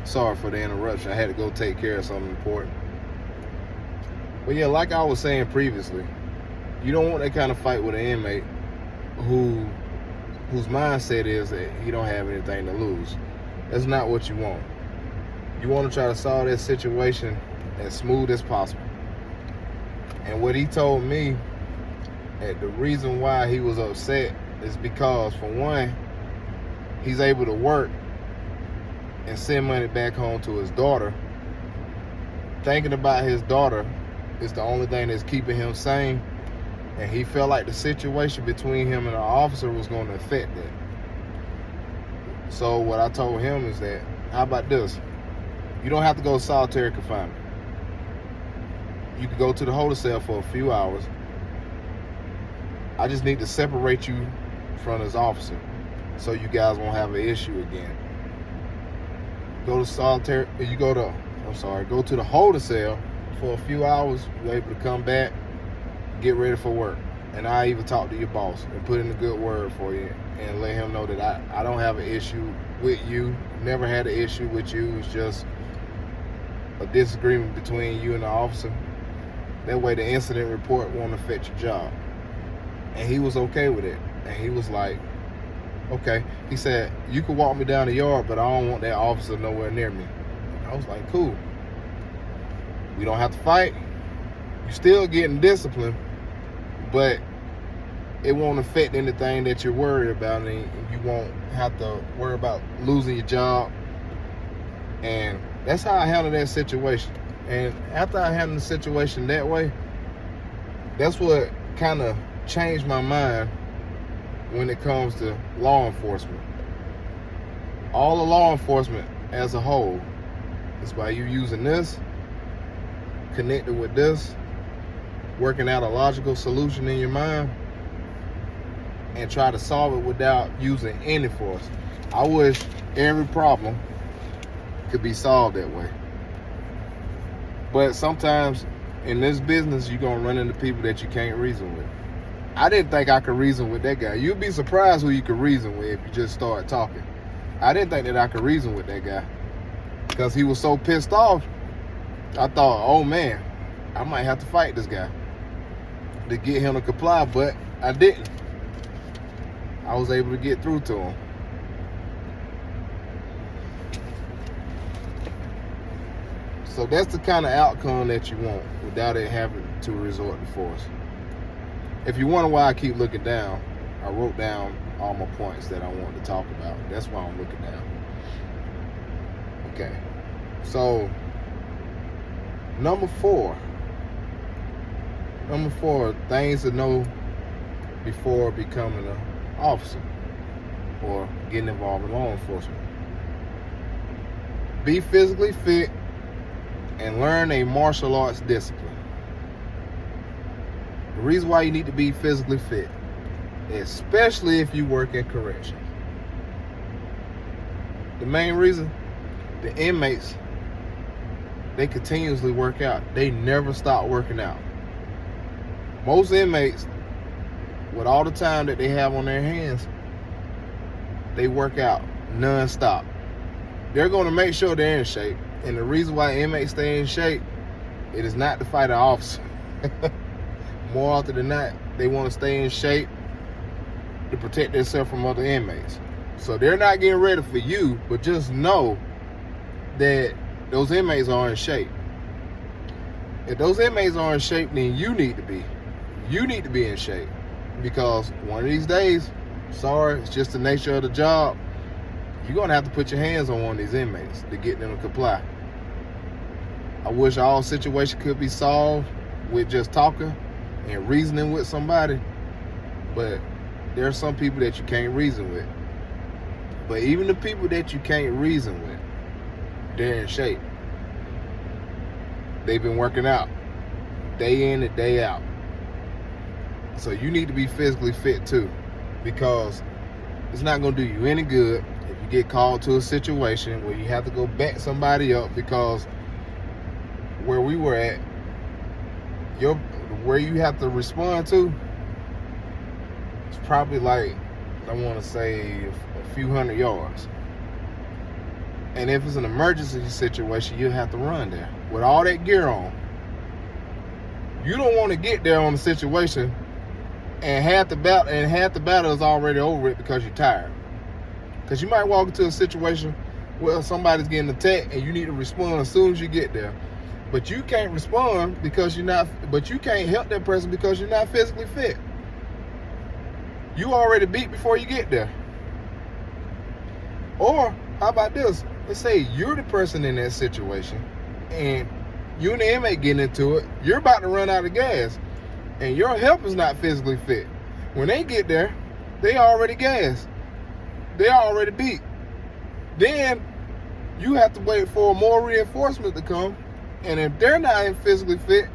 Sorry for the interruption. I had to go take care of something important. But yeah, like I was saying previously, you don't want that kind of fight with an inmate whose mindset is that he don't have anything to lose. That's not what you want. You want to try to solve that situation as smooth as possible. And what he told me, that the reason why he was upset is because, for one, he's able to work and send money back home to his daughter. Thinking about his daughter is the only thing that's keeping him sane, and he felt like the situation between him and the officer was going to affect that. So what I told him is that, how about this? You don't have to go solitary confinement. You could go to the holding cell for a few hours. I just need to separate you from this officer so you guys won't have an issue again. Go to the holding cell for a few hours. You're able to come back, get ready for work. And I even talk to your boss and put in a good word for you and let him know that I don't have an issue with you. Never had an issue with you. It's just a disagreement between you and the officer. That way the incident report won't affect your job. And he was okay with it. And he was like, okay. He said, you can walk me down the yard, but I don't want that officer nowhere near me. And I was like, cool. We don't have to fight. You're still getting disciplined, but it won't affect anything that you're worried about, and you won't have to worry about losing your job. And that's how I handled that situation. And after I handled the situation that way, that's what kind of changed my mind when it comes to law enforcement. All the law enforcement as a whole is by you using this, connected with this, working out a logical solution in your mind, and try to solve it without using any force. I wish every problem could be solved that way. But sometimes in this business, you're going to run into people that you can't reason with. I didn't think I could reason with that guy. You'd be surprised who you could reason with if you just start talking. I didn't think that I could reason with that guy because he was so pissed off. I thought, oh man, I might have to fight this guy to get him to comply, but I didn't. I was able to get through to him. So that's the kind of outcome that you want without it having to resort to force. If you wonder why I keep looking down, I wrote down all my points that I wanted to talk about. That's why I'm looking down. Okay. So, number four, things to know before becoming an officer or getting involved in law enforcement. Be physically fit and learn a martial arts discipline. The reason why you need to be physically fit, especially if you work in corrections. The main reason, the inmates, they continuously work out. They never stop working out. Most inmates, with all the time that they have on their hands, they work out non-stop. They're going to make sure they're in shape. And the reason why inmates stay in shape, it is not to fight an officer. More often than not, they want to stay in shape to protect themselves from other inmates. So they're not getting ready for you, but just know that those inmates are in shape. If those inmates are in shape, then you need to be. You need to be in shape. Because one of these days, sorry, it's just the nature of the job, you're going to have to put your hands on one of these inmates to get them to comply. I wish all situations could be solved with just talking and reasoning with somebody, but there are some people that you can't reason with. But even the people that you can't reason with, they're in shape. They've been working out day in and day out. So you need to be physically fit too, because it's not going to do you any good if you get called to a situation where you have to go back somebody up, because where we were at, where you have to respond to, it's probably like, I want to say a few hundred yards. And if it's an emergency situation, you'll have to run there with all that gear on. You don't want to get there on the situation and half the battle is already over it because you're tired. Because you might walk into a situation where somebody's getting attacked and you need to respond as soon as you get there. But you can't respond because you can't help that person because you're not physically fit. You already beat before you get there. Or how about this? Let's say you're the person in that situation and you and the inmate getting into it. You're about to run out of gas and your help is not physically fit. When they get there, they already gassed. They already beat. Then you have to wait for more reinforcement to come. And if they're not physically fit,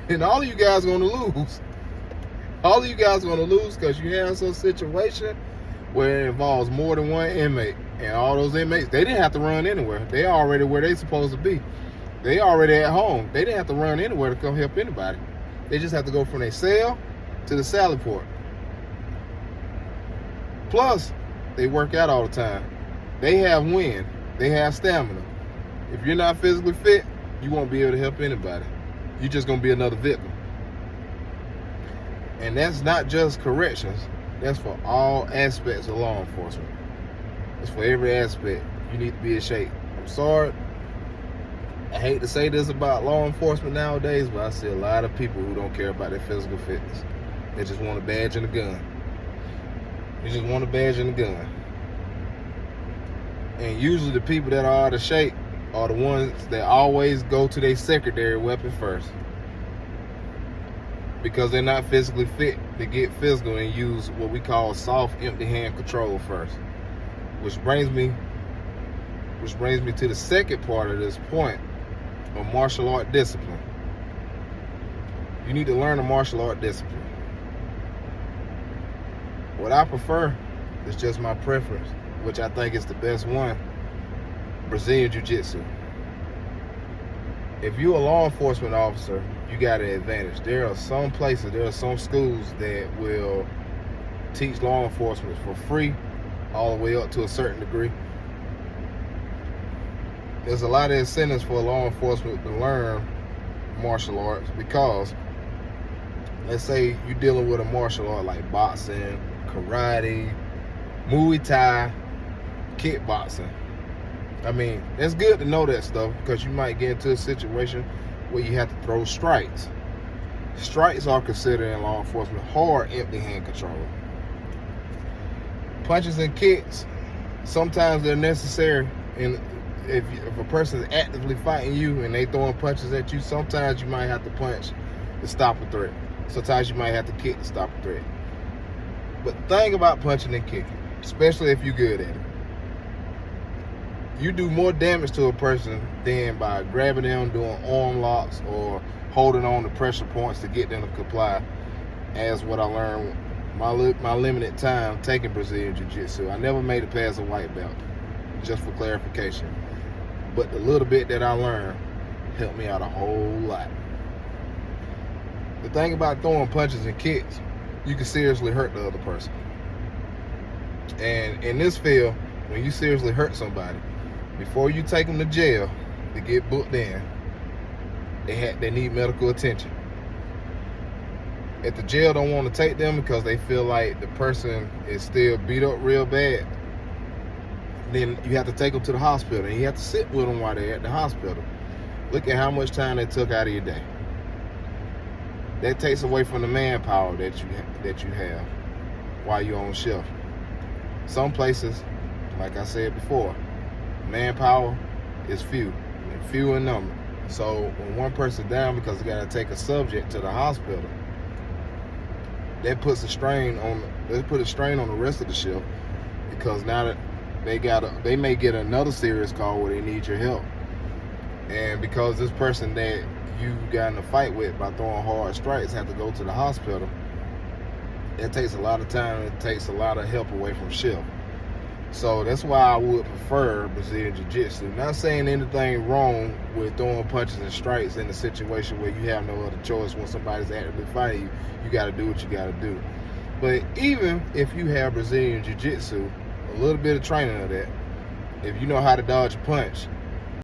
then all of you guys are going to lose. All of you guys are going to lose because you have some situation where it involves more than one inmate. And all those inmates, they didn't have to run anywhere. They already where they supposed to be. They already at home. They didn't have to run anywhere to come help anybody. They just have to go from their cell to the sally port. Plus, they work out all the time. They have wind. They have stamina. If you're not physically fit, you won't be able to help anybody. You're just going to be another victim. And that's not just corrections. That's for all aspects of law enforcement. It's for every aspect. You need to be in shape. I'm sorry. I hate to say this about law enforcement nowadays, but I see a lot of people who don't care about their physical fitness. They just want a badge and a gun. They just want a badge and a gun. And usually the people that are out of shape are the ones that always go to their secondary weapon first. Because they're not physically fit to get physical and use what we call soft, empty hand control first. Which brings me to the second part of this point of martial art discipline. You need to learn a martial art discipline. What I prefer is just my preference, which I think is the best one, Brazilian Jiu-Jitsu. If you're a law enforcement officer, you got an advantage. There are some places, there are some schools that will teach law enforcement for free all the way up to a certain degree. There's a lot of incentives for law enforcement to learn martial arts because let's say you're dealing with a martial art like boxing, karate, Muay Thai, kickboxing. I mean, it's good to know that stuff because you might get into a situation where you have to throw strikes. Strikes are considered in law enforcement hard empty hand control. Punches and kicks, sometimes they're necessary. And if a person is actively fighting you and they throwing punches at you, sometimes you might have to punch to stop a threat. Sometimes you might have to kick to stop a threat. But the thing about punching and kicking, especially if you're good at it, you do more damage to a person than by grabbing them, doing arm locks, or holding on to pressure points to get them to comply, as what I learned my limited time taking Brazilian Jiu-Jitsu. I never made it past a white belt, just for clarification. But the little bit that I learned helped me out a whole lot. The thing about throwing punches and kicks, you can seriously hurt the other person. And in this field, when you seriously hurt somebody, before you take them to jail to get booked in, they need medical attention. If the jail don't want to take them because they feel like the person is still beat up real bad, then you have to take them to the hospital and you have to sit with them while they're at the hospital. Look at how much time they took out of your day. That takes away from the manpower that you have while you're on shift. Some places, like I said before, manpower is few in number. So when one person's down because they got to take a subject to the hospital, that puts a strain on the rest of the shift, because now that they may get another serious call where they need your help, and because this person that you got in a fight with by throwing hard strikes have to go to the hospital, it takes a lot of time. It takes a lot of help away from shift. So that's why I would prefer Brazilian Jiu-Jitsu. Not saying anything wrong with throwing punches and strikes in a situation where you have no other choice. When somebody's actively fighting you, you got to do what you got to do. But even if you have Brazilian Jiu-Jitsu, a little bit of training of that, if you know how to dodge a punch,